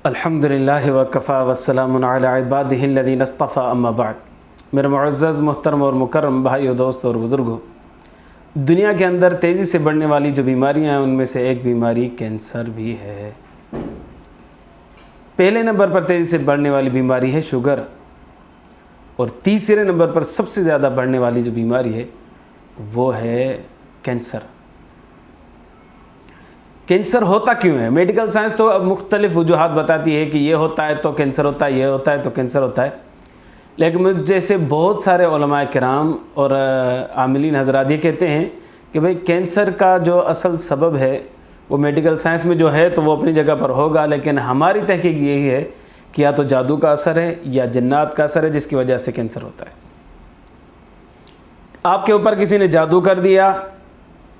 الحمدللہ وکفا والسلام علی عبادہ الذین اصطفیٰ اما بعد۔ میرے معزز محترم اور مکرم بھائیو، دوست اور بزرگوں، دنیا کے اندر تیزی سے بڑھنے والی جو بیماریاں ہیں ان میں سے ایک بیماری کینسر بھی ہے۔ پہلے نمبر پر تیزی سے بڑھنے والی بیماری ہے شوگر، اور تیسرے نمبر پر سب سے زیادہ بڑھنے والی جو بیماری ہے وہ ہے کینسر۔ کینسر ہوتا کیوں ہے؟ میڈیکل سائنس تو اب مختلف وجوہات بتاتی ہے کہ یہ ہوتا ہے تو کینسر ہوتا ہے، یہ ہوتا ہے تو کینسر ہوتا ہے، لیکن مجھ جیسے بہت سارے علماء کرام اور عاملین حضرات یہ کہتے ہیں کہ بھئی کینسر کا جو اصل سبب ہے وہ میڈیکل سائنس میں جو ہے تو وہ اپنی جگہ پر ہوگا، لیکن ہماری تحقیق یہی ہے کہ یا تو جادو کا اثر ہے یا جنات کا اثر ہے جس کی وجہ سے کینسر ہوتا ہے۔ آپ کے اوپر کسی نے جادو کر دیا،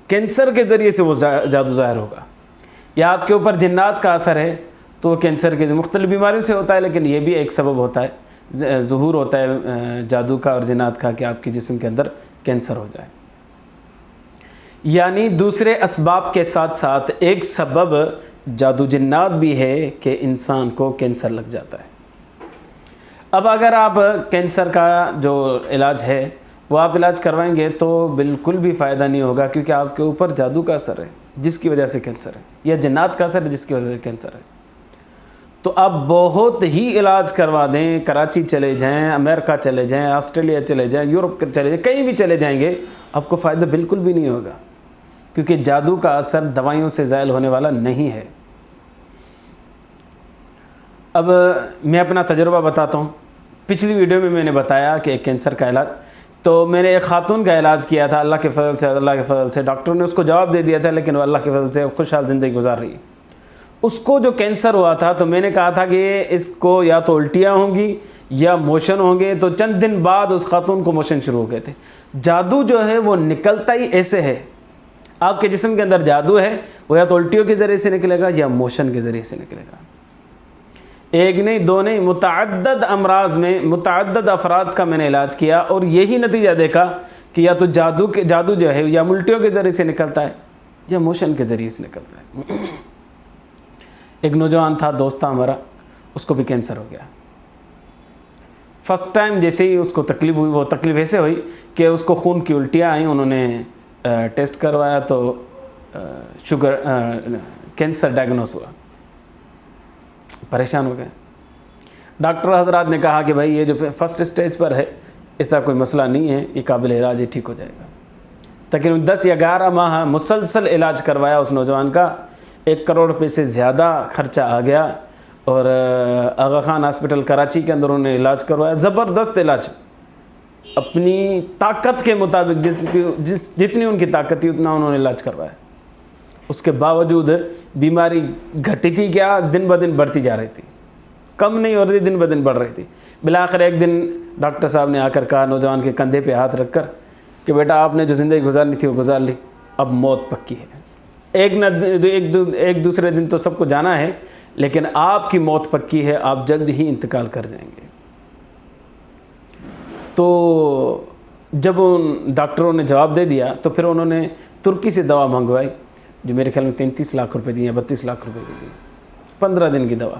کینسر کے ذریعے سے وہ جادو ظاہر ہوگا، یا آپ کے اوپر جنات کا اثر ہے تو وہ کینسر کے مختلف بیماریوں سے ہوتا ہے، لیکن یہ بھی ایک سبب ہوتا ہے، ظہور ہوتا ہے جادو کا اور جنات کا کہ آپ کے جسم کے اندر کینسر ہو جائے۔ یعنی دوسرے اسباب کے ساتھ ساتھ ایک سبب جادو جنات بھی ہے کہ انسان کو کینسر لگ جاتا ہے۔ اب اگر آپ کینسر کا جو علاج ہے وہ آپ علاج کروائیں گے تو بالکل بھی فائدہ نہیں ہوگا، کیونکہ آپ کے اوپر جادو کا اثر ہے جس کی وجہ سے کینسر ہے، یا جنات کا اثر ہے جس کی وجہ سے کینسر ہے۔ تو آپ بہت ہی علاج کروا دیں، کراچی چلے جائیں، امریکہ چلے جائیں، آسٹریلیا چلے جائیں، یورپ چلے جائیں، کہیں بھی چلے جائیں گے، آپ کو فائدہ بالکل بھی نہیں ہوگا، کیونکہ جادو کا اثر دوائیوں سے زائل ہونے والا نہیں ہے۔ اب میں اپنا تجربہ بتاتا ہوں۔ پچھلی ویڈیو میں نے بتایا کہ کینسر کا علاج، تو میں نے ایک خاتون کا علاج کیا تھا، اللہ کے فضل سے ڈاکٹر نے اس کو جواب دے دیا تھا، لیکن وہ اللہ کے فضل سے خوشحال زندگی گزار رہی ہے۔ اس کو جو کینسر ہوا تھا تو میں نے کہا تھا کہ اس کو یا تو الٹیاں ہوں گی یا موشن ہوں گے، تو چند دن بعد اس خاتون کو موشن شروع ہو گئے تھے۔ جادو جو ہے وہ نکلتا ہی ایسے ہے، آپ کے جسم کے اندر جادو ہے، وہ یا تو الٹیوں کے ذریعے سے نکلے گا یا موشن کے ذریعے سے نکلے گا۔ ایک نہیں دو نہیں، متعدد امراض میں متعدد افراد کا میں نے علاج کیا اور یہی نتیجہ دیکھا کہ یا تو جادو جو ہے یا الٹیوں کے ذریعے سے نکلتا ہے یا موشن کے ذریعے سے نکلتا ہے۔ ایک نوجوان تھا، دوست تھا ہمارا، اس کو بھی کینسر ہو گیا۔ فرسٹ ٹائم جیسے ہی اس کو تکلیف ہوئی، وہ تکلیف ایسے ہوئی کہ اس کو خون کی الٹیاں آئیں، انہوں نے ٹیسٹ کروایا تو شوگر کینسر ڈائگنوز ہوا۔ پریشان ہو گئے۔ ڈاکٹر حضرات نے کہا کہ بھائی یہ جو فرسٹ سٹیج پر ہے اس طرح کوئی مسئلہ نہیں ہے، یہ قابل علاج ہے، ٹھیک ہو جائے گا۔ تقریباً 10 یا 11 ماہ مسلسل علاج کروایا اس نوجوان کا، 1 کروڑ روپے سے زیادہ خرچہ آ گیا، اور آغا خان ہاسپٹل کراچی کے اندر انہوں نے علاج کروایا، زبردست علاج، اپنی طاقت کے مطابق جتنی ان کی طاقت تھی اتنا انہوں نے علاج کروایا۔ اس کے باوجود بیماری گھٹی تھی کیا، دن بدن بڑھتی جا رہی تھی، کم نہیں ہو رہی تھی، دن بدن بڑھ رہی تھی۔ بالآخر ایک دن ڈاکٹر صاحب نے آ کر کہا نوجوان کے کندھے پہ ہاتھ رکھ کر کہ بیٹا آپ نے جو زندگی گزارنی تھی وہ گزار لی، اب موت پکی ہے۔ ایک دوسرے دن تو سب کو جانا ہے، لیکن آپ کی موت پکی ہے، آپ جلد ہی انتقال کر جائیں گے۔ تو جب ان ڈاکٹروں نے جواب دے دیا تو پھر انہوں نے ترکی سے دوا منگوائی، جو میرے خیال میں 33 لاکھ روپے دی یا 32 لاکھ روپے کی دی، 15 دن کی دوا۔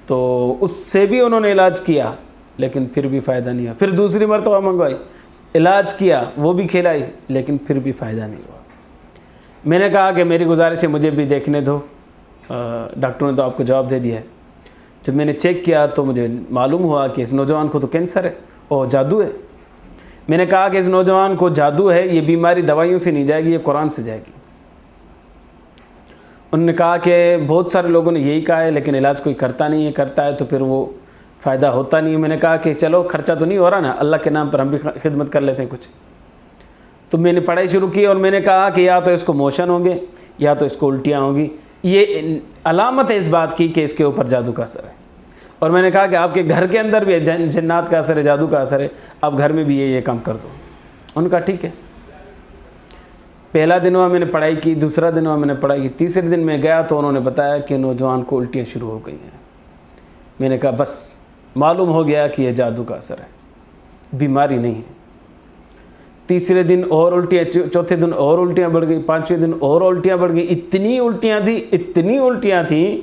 تو اس سے بھی انہوں نے علاج کیا لیکن پھر بھی فائدہ نہیں ہوا۔ پھر دوسری مرتبہ منگوائی، علاج کیا، وہ بھی کھلائی، لیکن پھر بھی فائدہ نہیں ہوا۔ میں نے کہا کہ میری گزارش ہے مجھے بھی دیکھنے دو، ڈاکٹروں نے تو آپ کو جواب دے دیا ہے۔ جب میں نے چیک کیا تو مجھے معلوم ہوا کہ اس نوجوان کو تو کینسر ہے اور جادو ہے۔ میں نے کہا کہ اس نوجوان کو جادو ہے، یہ بیماری دوائیوں سے نہیں جائے گی، یہ قرآن سے جائے گی۔ انہوں نے کہا کہ بہت سارے لوگوں نے یہی کہا ہے لیکن علاج کوئی کرتا نہیں ہے، کرتا ہے تو پھر وہ فائدہ ہوتا نہیں ہے۔ میں نے کہا کہ چلو خرچہ تو نہیں ہو رہا نا، اللہ کے نام پر ہم بھی خدمت کر لیتے ہیں کچھ۔ تو میں نے پڑھائی شروع کی اور میں نے کہا کہ یا تو اس کو موشن ہوں گے یا تو اس کو الٹیاں ہوں گی، یہ علامت ہے اس بات کی کہ اس کے اوپر جادو کا اثر ہے۔ اور میں نے کہا کہ آپ کے گھر کے اندر بھی جنات کا اثر ہے، جادو کا اثر ہے، آپ گھر میں بھی یہ کام کر دو۔ ان کا ٹھیک ہے۔ پہلا دن ہوا میں نے پڑھائی کی، دوسرا دن ہوا میں نے پڑھائی کی، تیسرے دن میں گیا تو انہوں نے بتایا کہ نوجوان کو الٹیاں شروع ہو گئی ہیں۔ میں نے کہا بس معلوم ہو گیا کہ یہ جادو کا اثر ہے، بیماری نہیں ہے۔ تیسرے دن اور الٹیاں، چوتھے دن اور الٹیاں بڑھ گئی، پانچویں دن اور الٹیاں بڑھ گئی، اتنی الٹیاں تھیں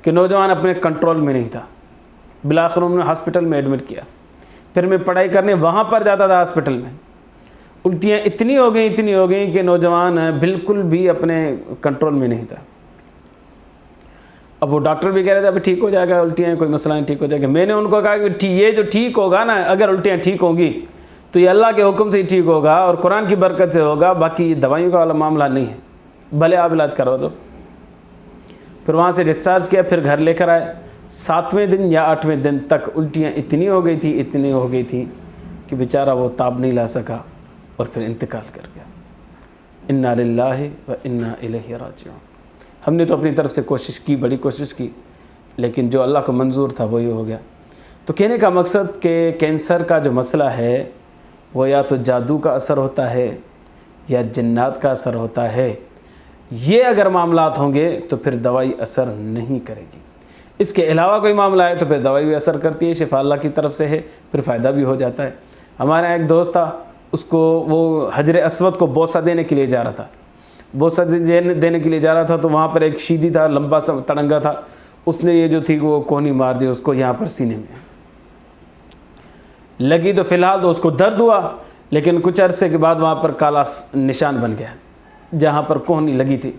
کہ نوجوان اپنے کنٹرول میں نہیں تھا، بالآخر انہوں نے ہاسپٹل میں ایڈمٹ کیا، پھر میں پڑھائی کرنے وہاں پر جاتا تھا ہاسپٹل میں، الٹیاں اتنی ہو گئیں کہ نوجوان بالکل بھی اپنے کنٹرول میں نہیں تھا۔ اب وہ ڈاکٹر بھی کہہ رہے تھے ابھی ٹھیک ہو جائے گا، الٹیاں کوئی مسئلہ نہیں، ٹھیک ہو جائے گا۔ میں نے ان کو کہا کہ یہ جو ٹھیک ہوگا نا، اگر الٹیاں ٹھیک ہوں گی تو یہ اللہ کے حکم سے ہی ٹھیک ہوگا اور قرآن کی برکت سے ہوگا، باقی دوائیوں کا والا معاملہ نہیں ہے، بھلے آپ علاج کرو دو۔ پھر وہاں سے ڈسچارج کیا، پھر گھر لے کر آئے۔ 7ویں دن یا 8ویں دن تک الٹیاں اتنی ہو گئی تھی کہ بیچارہ وہ تاب نہیں لا سکا اور پھر انتقال کر گیا۔ انا للہ و انا الیہ راجعون۔ ہم نے تو اپنی طرف سے کوشش کی، بڑی کوشش کی، لیکن جو اللہ کو منظور تھا وہی ہو گیا۔ تو کہنے کا مقصد کہ کینسر کا جو مسئلہ ہے وہ یا تو جادو کا اثر ہوتا ہے یا جنات کا اثر ہوتا ہے، یہ اگر معاملات ہوں گے تو پھر دوائی اثر نہیں کرے گی۔ اس کے علاوہ کوئی معاملہ ہے تو پھر دوائی بھی اثر کرتی ہے، شفا اللہ کی طرف سے ہے، پھر فائدہ بھی ہو جاتا ہے۔ ہمارے ایک دوست تھا، اس کو وہ حجر اسود کو بوسہ دینے کے لیے جا رہا تھا، بوسہ دینے کے لیے جا رہا تھا، تو وہاں پر ایک شیدی تھا، لمبا سا تڑنگا تھا، اس نے یہ جو تھی وہ کونی مار دی اس کو یہاں پر سینے میں لگی، تو فی الحال تو اس کو درد ہوا، لیکن کچھ عرصے کے بعد وہاں پر کالا نشان بن گیا جہاں پر کونی لگی تھی،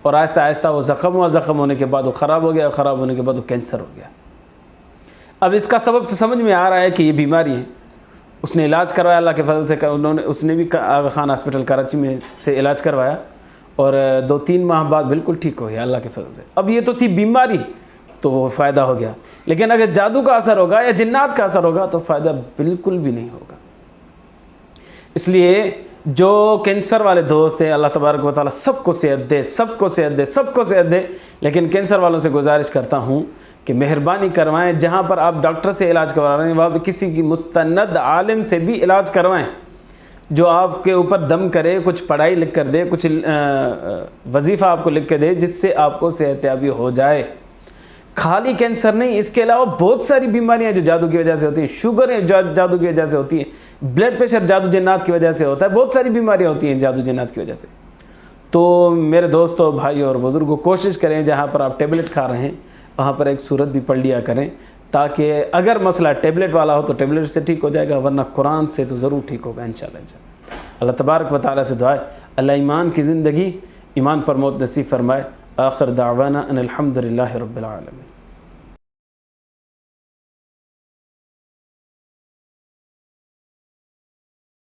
اور آہستہ آہستہ وہ زخم ہوا، زخم ہونے کے بعد وہ خراب ہو گیا، خراب ہونے کے بعد وہ کینسر ہو گیا۔ اب اس کا سبب تو سمجھ میں آ رہا ہے کہ یہ بیماری ہے۔ اس نے علاج کروایا اللہ کے فضل سے، اس نے بھی آغا خان ہاسپٹل کراچی میں سے علاج کروایا، اور 2-3 ماہ بعد بالکل ٹھیک ہو گیا اللہ کے فضل سے۔ اب یہ تو تھی بیماری، تو وہ فائدہ ہو گیا، لیکن اگر جادو کا اثر ہوگا یا جنات کا اثر ہوگا تو فائدہ بالکل بھی نہیں ہوگا۔ اس لیے جو کینسر والے دوست ہیں، اللہ تبارک و تعالیٰ سب کو صحت دے، سب کو صحت دے، سب کو صحت دے، لیکن کینسر والوں سے گزارش کرتا ہوں کہ مہربانی کروائیں، جہاں پر آپ ڈاکٹر سے علاج کروا رہے ہیں وہاں پہ کسی کی مستند عالم سے بھی علاج کروائیں، جو آپ کے اوپر دم کرے، کچھ پڑھائی لکھ کر دے، کچھ وظیفہ آپ کو لکھ کے دے، جس سے آپ کو صحت یابی ہو جائے۔ خالی کینسر نہیں، اس کے علاوہ بہت ساری بیماریاں جو جادو کی وجہ سے ہوتی ہیں، شوگر جادو کی وجہ سے ہوتی ہے، بلڈ پریشر جادو جنات کی وجہ سے ہوتا ہے، بہت ساری بیماریاں ہوتی ہیں جادو جنات کی وجہ سے۔ تو میرے دوستوں، بھائیوں اور بزرگوں، کوشش کریں جہاں پر آپ ٹیبلٹ کھا رہے ہیں وہاں پر ایک سورت بھی پڑھ لیا کریں، تاکہ اگر مسئلہ ٹیبلٹ والا ہو تو ٹیبلٹ سے ٹھیک ہو جائے گا، ورنہ قرآن سے تو ضرور ٹھیک ہوگا انشاءاللہ۔ اللہ تبارک و تعالیٰ سے دعا ہے اللہ ایمان کی زندگی، ایمان پر موت نصیب فرمائے۔ آخر دعوانا ان الحمدللہ رب العالمین۔